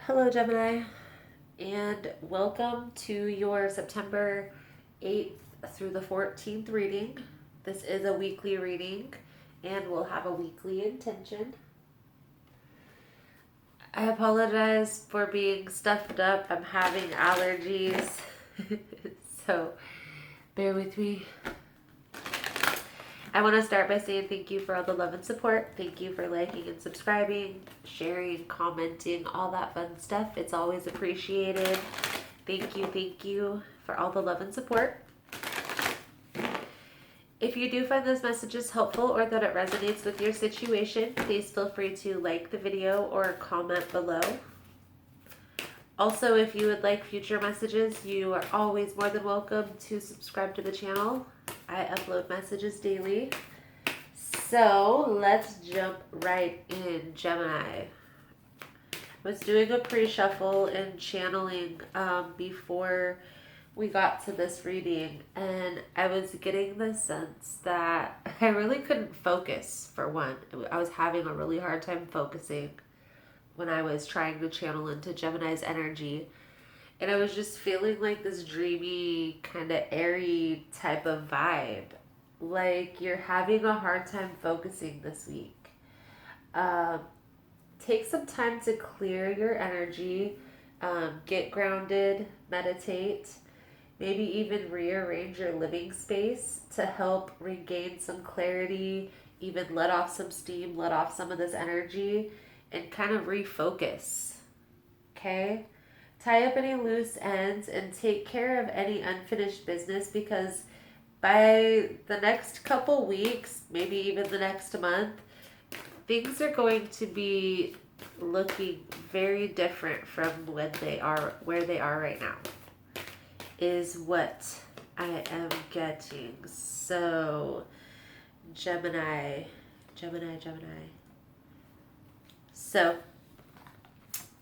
Hello, Gemini, and welcome to your September 8th through the 14th reading. This is a weekly reading, and we'll have a weekly intention. I apologize for being stuffed up. I'm having allergies, so bear with me. I want to start by saying thank you for all the love and support. Thank you for liking and subscribing, sharing, commenting, all that fun stuff. It's always appreciated. Thank you for all the love and support. If you do find those messages helpful or that it resonates with your situation, please feel free to like the video or comment below. Also, if you would like future messages, you are always more than welcome to subscribe to the channel. I upload messages daily. So let's jump right in, Gemini. I was doing a pre-shuffle and channeling before we got to this reading, and I was getting the sense that I really couldn't focus, for one. I was having a really hard time focusing when I was trying to channel into Gemini's energy. And I was just feeling like this dreamy, kind of airy type of vibe. Like you're having a hard time focusing this week. Take some time to clear your energy, get grounded, meditate, maybe even rearrange your living space to help regain some clarity, even let off some steam, let off some of this energy, and kind of refocus. Okay? Tie up any loose ends and take care of any unfinished business, because by the next couple weeks, maybe even the next month, things are going to be looking very different from where they are right now, is what I am getting. So, Gemini. So,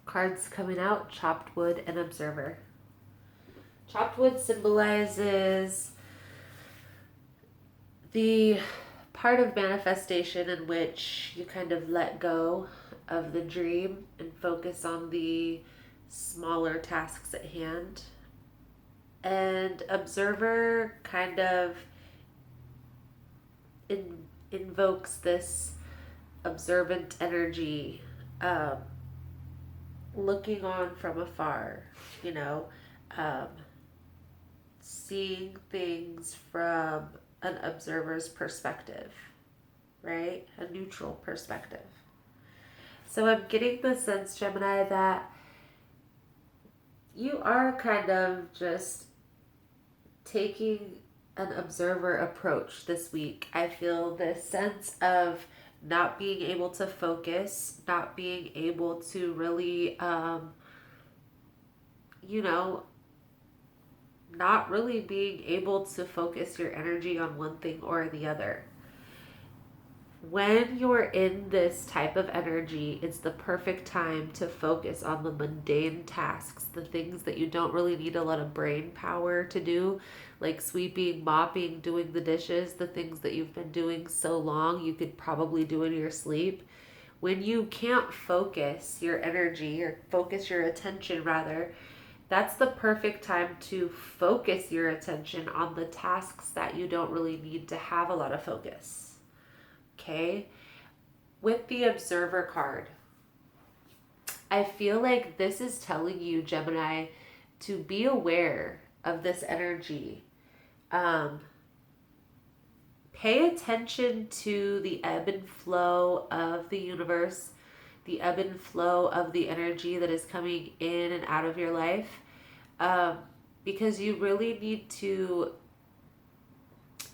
cards coming out, chopped wood and observer. Chopped wood symbolizes the part of manifestation in which you kind of let go of the dream and focus on the smaller tasks at hand. And observer kind of invokes this observant energy, looking on from afar, seeing things from an observer's perspective, right? A neutral perspective. So I'm getting the sense, Gemini, that you are kind of just taking an observer approach this week. I feel this sense of not being able to focus, not being able to really, not really being able to focus your energy on one thing or the other. When you're in this type of energy, it's the perfect time to focus on the mundane tasks, the things that you don't really need a lot of brain power to do, like sweeping, mopping, doing the dishes, the things that you've been doing so long you could probably do in your sleep. When you can't focus your energy, or focus your attention rather, that's the perfect time to focus your attention on the tasks that you don't really need to have a lot of focus. Okay? With the observer card, I feel like this is telling you, Gemini, to be aware of this energy. Pay attention to the ebb and flow of the universe, the ebb and flow of the energy that is coming in and out of your life, because you really need to,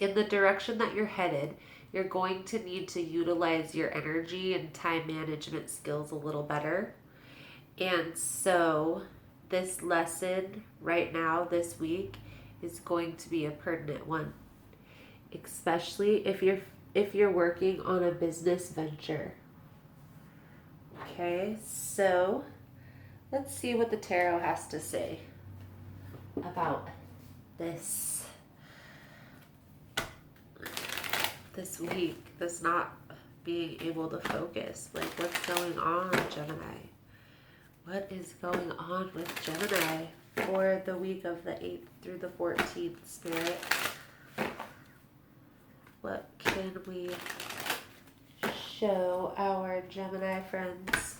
in the direction that you're headed, you're going to need to utilize your energy and time management skills a little better. And so this lesson right now, this week, is going to be a pertinent one, especially if you're working on a business venture. Okay, so let's see what the tarot has to say about this week, this not being able to focus. Like, what's going on, Gemini? What is going on with Gemini for the week of the 8th through the 14th, Spirit? What can we show our Gemini friends?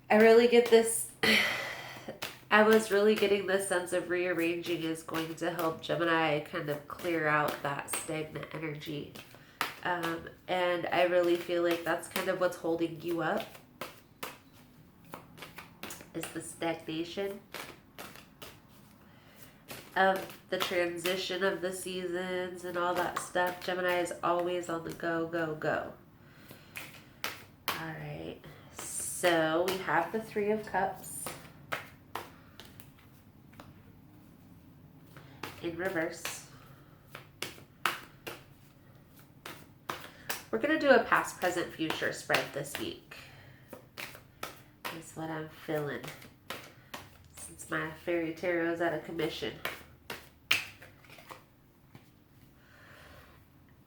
I really get this. I was really getting this sense of rearranging is going to help Gemini kind of clear out that stagnant energy. And I really feel like that's kind of what's holding you up, is the stagnation of the transition of the seasons and all that stuff. Gemini is always on the go, go, go. All right. So we have the Three of Cups in reverse. We're going to do a past, present, future spread this week. That's what I'm feeling since my fairy tarot is out of commission.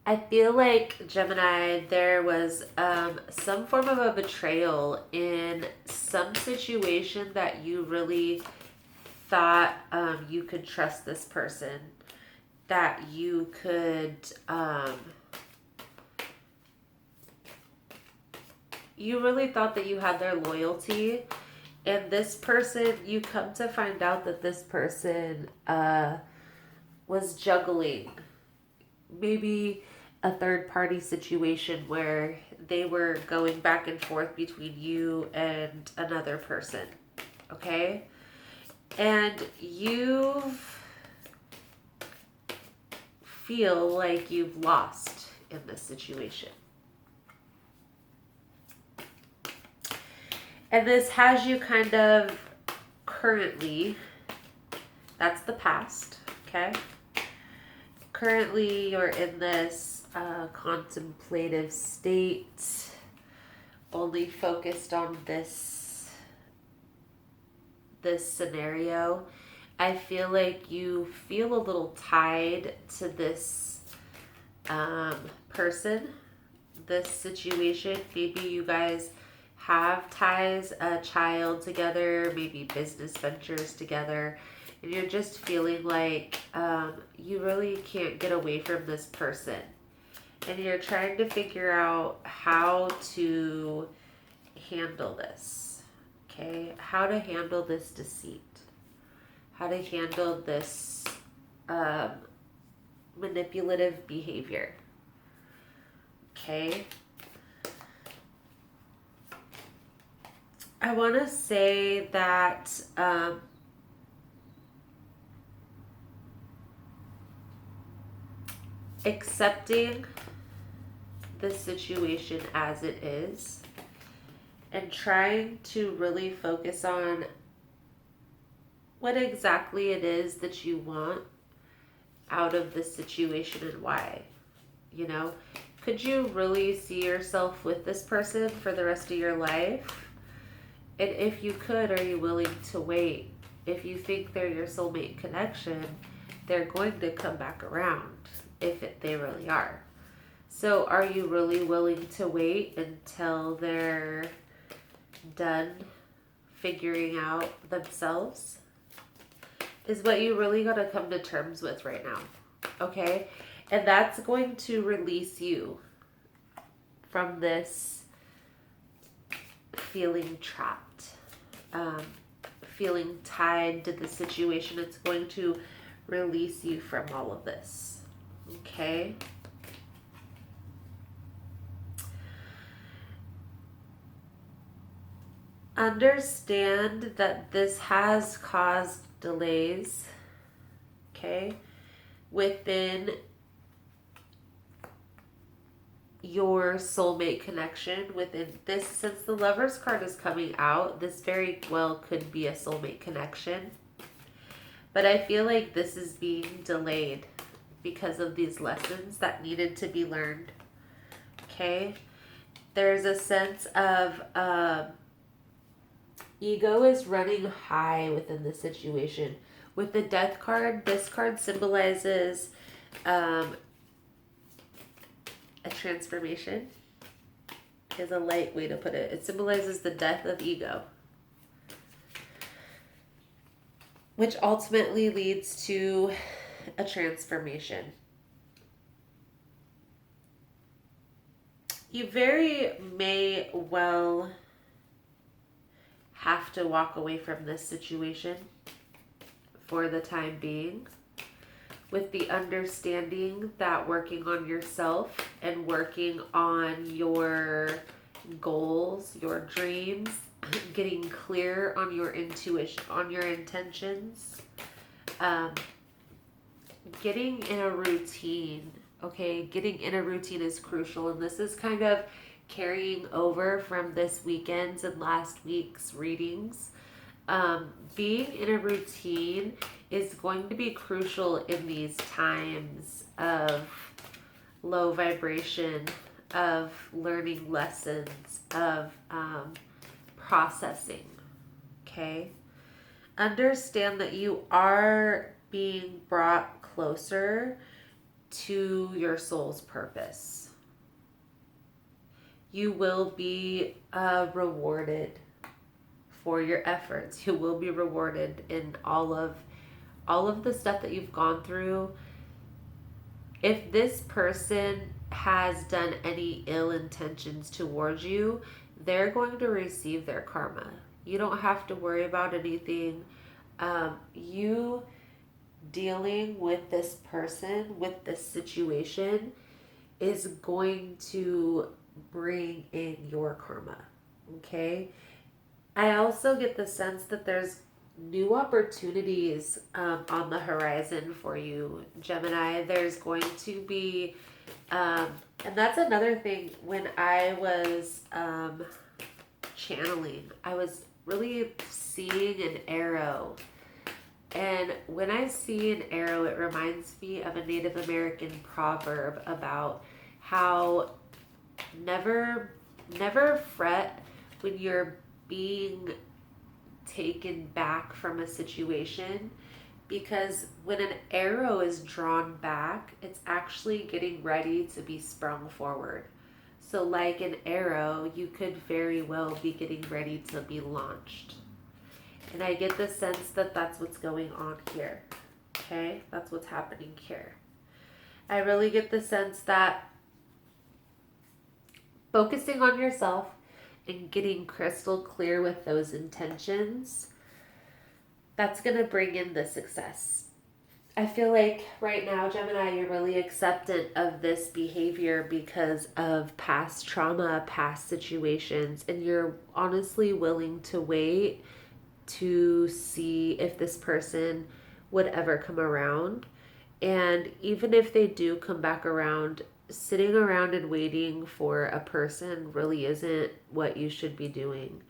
I feel like, Gemini, there was some form of a betrayal in some situation that you really thought you could trust this person, that you could, you really thought that you had their loyalty, and this person, you come to find out that this person was juggling maybe a third party situation where they were going back and forth between you and another person. Okay? And you feel like you've lost in this situation. And this has you kind of currently, that's the past, okay? Currently, you're in this contemplative state, only focused on this scenario. I feel like you feel a little tied to this person, this situation. Maybe you guys have ties, a child together, maybe business ventures together, and you're just feeling like you really can't get away from this person. And you're trying to figure out how to handle this, okay? How to handle this deceit. How to handle this manipulative behavior, okay? I want to say that accepting the situation as it is and trying to really focus on what exactly it is that you want out of this situation and why. You know, could you really see yourself with this person for the rest of your life? And if you could, are you willing to wait? If you think they're your soulmate connection, they're going to come back around they really are. So are you really willing to wait until they're done figuring out themselves? Is what you really got to come to terms with right now. Okay? And that's going to release you from this feeling trapped, feeling tied to the situation. It's going to release you from all of this. Okay? Understand that this has caused delays, okay, within your soulmate connection. Within this, since the Lover's card is coming out, this very well could be a soulmate connection. But I feel like this is being delayed because of these lessons that needed to be learned, okay? There's a sense of ego is running high within the situation, With the Death card, this card symbolizes a transformation, is a light way to put it. It symbolizes the death of ego, which ultimately leads to a transformation. You very may well have to walk away from this situation for the time being, with the understanding that working on yourself and working on your goals, your dreams, getting clear on your intuition, on your intentions, getting in a routine. Okay, getting in a routine is crucial, and this is kind of carrying over from this weekend's and last week's readings. Being in a routine is going to be crucial in these times of low vibration, of learning lessons, of processing. Okay? Understand that you are being brought closer to your soul's purpose. You will be rewarded for your efforts. You will be rewarded in all of the stuff that you've gone through. If this person has done any ill intentions towards you, they're going to receive their karma. You don't have to worry about anything. You dealing with this person, with this situation, is going to bring in your karma. Okay? I also get the sense that there's new opportunities on the horizon for you, Gemini. There's going to be, and that's another thing. When I was channeling, I was really seeing an arrow. And when I see an arrow, it reminds me of a Native American proverb about how never fret when you're being taken back from a situation, because when an arrow is drawn back, it's actually getting ready to be sprung forward. So like an arrow, you could very well be getting ready to be launched. And I get the sense that that's what's going on here. Okay? That's what's happening here. I really get the sense that focusing on yourself and getting crystal clear with those intentions, that's going to bring in the success. I feel like right now, Gemini, you're really acceptant of this behavior because of past trauma, past situations, and you're honestly willing to wait to see if this person would ever come around. And even if they do come back around, sitting around and waiting for a person really isn't what you should be doing.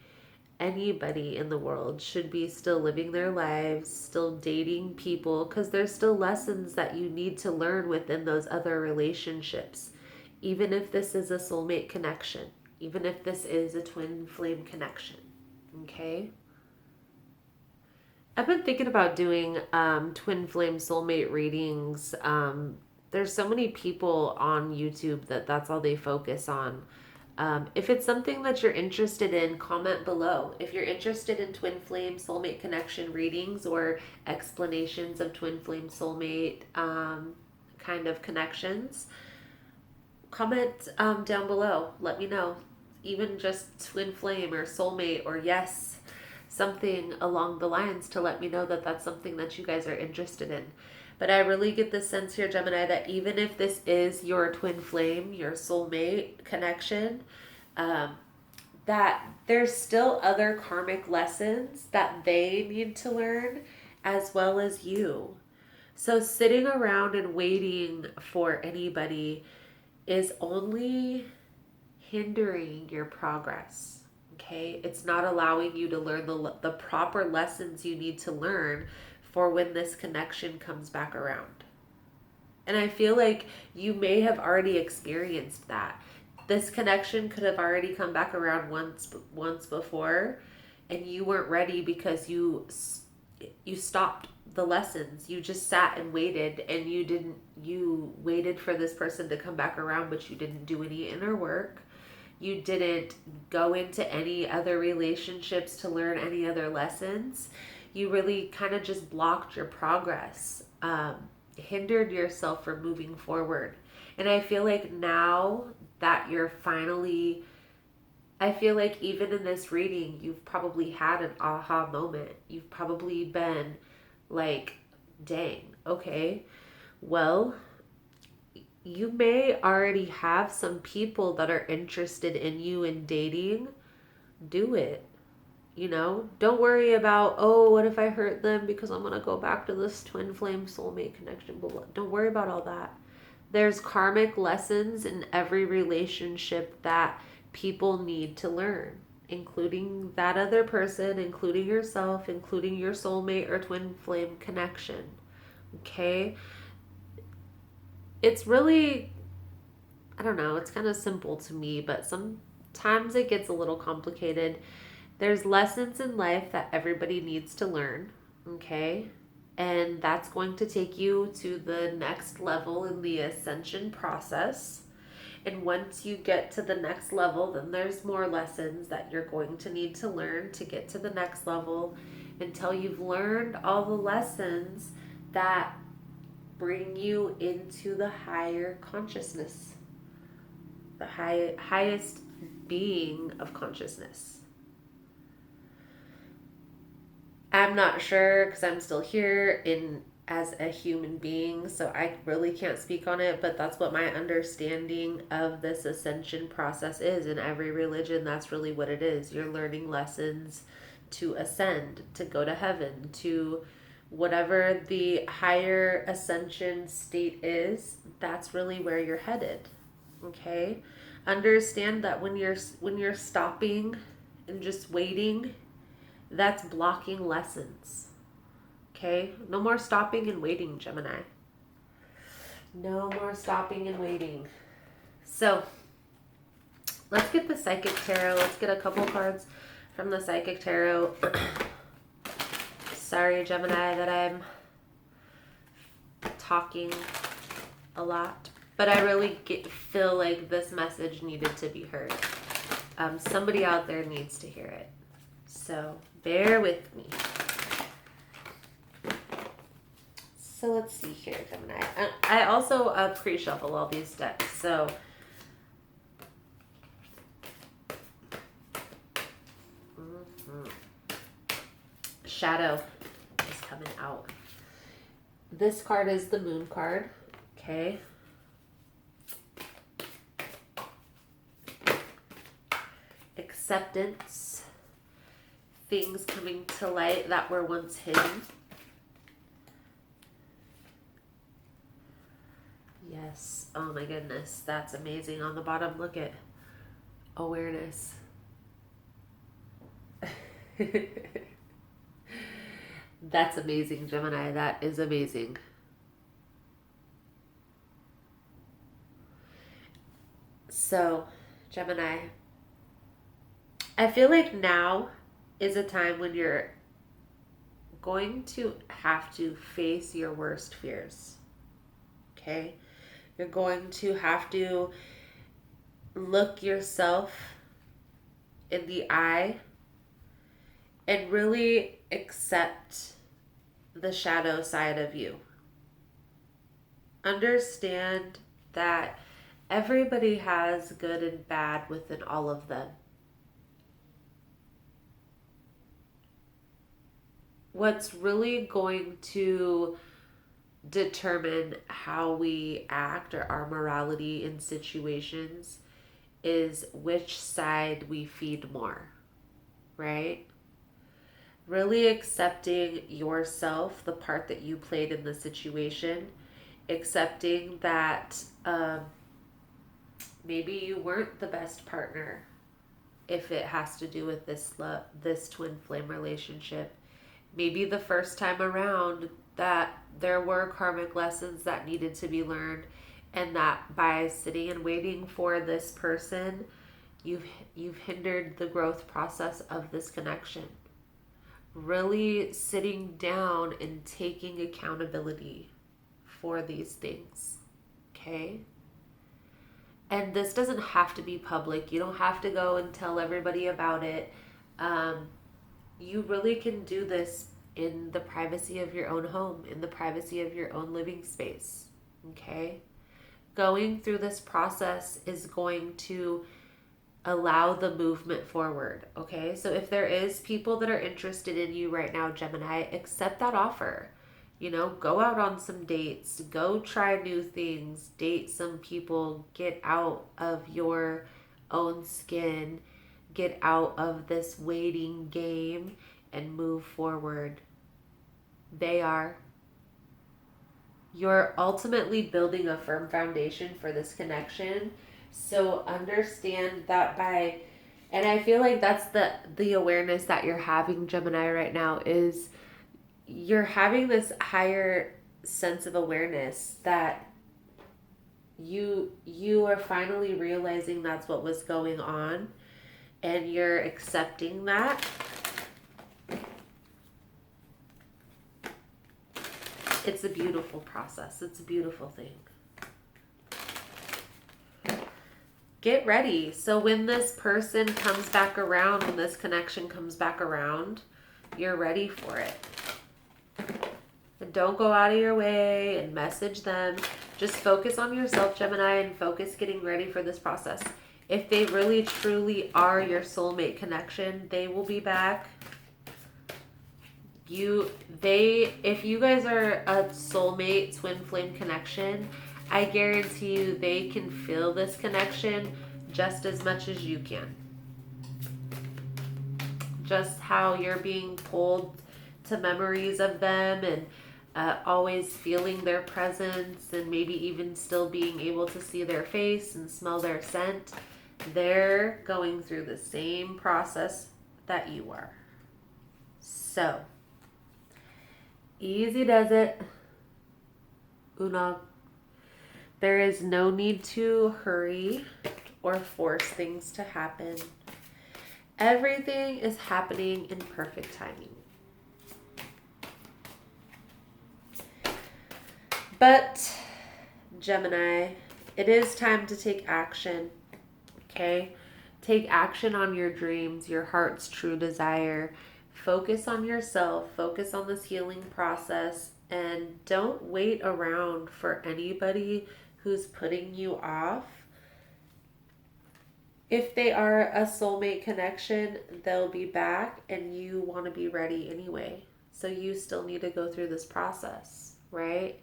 Anybody in the world should be still living their lives, still dating people, because there's still lessons that you need to learn within those other relationships. Even if this is a soulmate connection, even if this is a twin flame connection. Okay? I've been thinking about doing twin flame soulmate readings. There's so many people on YouTube that's all they focus on. If it's something that you're interested in, comment below. If you're interested in twin flame soulmate connection readings or explanations of twin flame soulmate kind of connections, comment down below. Let me know. Even just twin flame or soulmate or yes, something along the lines to let me know that that's something that you guys are interested in. But I really get the sense here, Gemini, that even if this is your twin flame, your soulmate connection, that there's still other karmic lessons that they need to learn as well as you. So sitting around and waiting for anybody is only hindering your progress. Okay? It's not allowing you to learn the proper lessons you need to learn for when this connection comes back around. And I feel like you may have already experienced that. This connection could have already come back around once before, and you weren't ready because you stopped the lessons. You just sat and waited, and you waited for this person to come back around, but you didn't do any inner work. You didn't go into any other relationships to learn any other lessons. You really kind of just blocked your progress, hindered yourself from moving forward. And I feel like now that you're finally, I feel like even in this reading, you've probably had an aha moment. You've probably been like, dang, okay, well, you may already have some people that are interested in you and dating. Do it. Don't worry about, oh, what if I hurt them because I'm going to go back to this twin flame soulmate connection. Blah, blah. Don't worry about all that. There's karmic lessons in every relationship that people need to learn, including that other person, including yourself, including your soulmate or twin flame connection. Okay? It's really, I don't know, it's kind of simple to me, but sometimes it gets a little complicated. There's lessons in life that everybody needs to learn, okay? And that's going to take you to the next level in the ascension process. And once you get to the next level, then there's more lessons that you're going to need to learn to get to the next level until you've learned all the lessons that bring you into the higher consciousness, the highest being of consciousness. I'm not sure because I'm still here as a human being, so I really can't speak on it, but that's what my understanding of this ascension process is. In every religion, that's really what it is. You're learning lessons to ascend, to go to heaven, to whatever the higher ascension state is. That's really where you're headed. Okay? Understand that when you're stopping and just waiting, that's blocking lessons. Okay? No more stopping and waiting, Gemini. No more stopping and waiting. So, let's get the Psychic Tarot. Let's get a couple cards from the Psychic Tarot. Sorry, Gemini, that I'm talking a lot, but I really feel like this message needed to be heard. Somebody out there needs to hear it. So, bear with me. So let's see here, Gemini. I also pre-shuffle all these decks, so Shadow is coming out. This card is the Moon card, okay? Acceptance. Things coming to light that were once hidden. Yes. Oh my goodness. That's amazing. On the bottom, look at awareness. That's amazing, Gemini. That is amazing. So, Gemini, I feel like now is a time when you're going to have to face your worst fears. Okay? You're going to have to look yourself in the eye and really accept the shadow side of you. Understand that everybody has good and bad within all of them. What's really going to determine how we act or our morality in situations is which side we feed more, right? Really accepting yourself, the part that you played in the situation, accepting that maybe you weren't the best partner if it has to do with this twin flame relationship. Maybe the first time around that there were karmic lessons that needed to be learned, and that by sitting and waiting for this person, you've hindered the growth process of this connection. really sitting down and taking accountability for these things. Okay? And this doesn't have to be public. You don't have to go and tell everybody about it. You really can do this in the privacy of your own home, in the privacy of your own living space. Okay? Going through this process is going to allow the movement forward. Okay? So if there is people that are interested in you right now, Gemini, accept that offer. You know, go out on some dates, go try new things, date some people, get out of your own skin, get out of this waiting game and move forward. They are. You're ultimately building a firm foundation for this connection. So understand that and I feel like that's the awareness that you're having, Gemini, right now, is you're having this higher sense of awareness that you are finally realizing that's what was going on, and you're accepting that. It's a beautiful process. It's a beautiful thing. Get ready. So when this person comes back around, when this connection comes back around, you're ready for it. And don't go out of your way and message them. Just focus on yourself, Gemini, and focus getting ready for this process. If they really truly are your soulmate connection, they will be back. If you guys are a soulmate twin flame connection, I guarantee you they can feel this connection just as much as you can. Just how you're being pulled to memories of them and always feeling their presence, and maybe even still being able to see their face and smell their scent. They're going through the same process that you are. So, easy does it. Una. There is no need to hurry or force things to happen. Everything is happening in perfect timing. But, Gemini, it is time to take action. Okay? Take action on your dreams, your heart's true desire. Focus on yourself. Focus on this healing process. And don't wait around for anybody who's putting you off. If they are a soulmate connection, they'll be back, and you want to be ready anyway. So you still need to go through this process, right?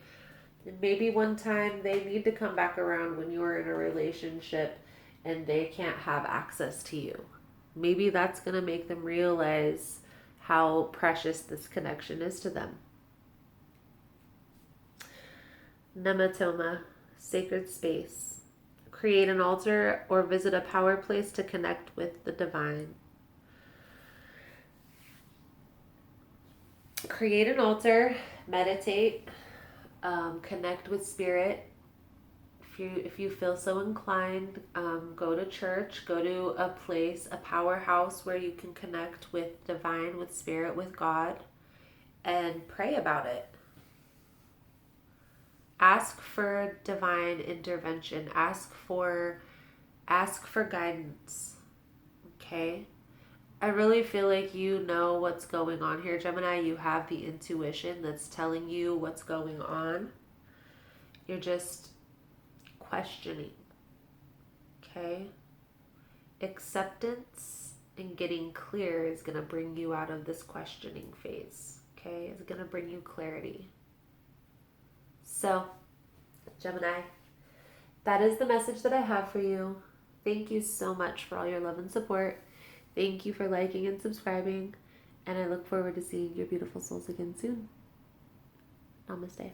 And maybe one time they need to come back around when you're in a relationship and they can't have access to you. Maybe that's going to make them realize how precious this connection is to them. Nematoma, sacred space. Create an altar or visit a power place to connect with the divine. Create an altar, meditate, connect with spirit. If you feel so inclined, go to church, go to a place, a powerhouse where you can connect with divine, with spirit, with God, and pray about it. Ask for divine intervention. Ask for guidance. Okay? I really feel like you know what's going on here, Gemini. You have the intuition that's telling you what's going on. You're just questioning. Okay? Acceptance and getting clear is going to bring you out of this questioning phase. Okay? It's going to bring you clarity. So, Gemini, that is the message that I have for you. Thank you so much for all your love and support. Thank you for liking and subscribing. And I look forward to seeing your beautiful souls again soon. Namaste.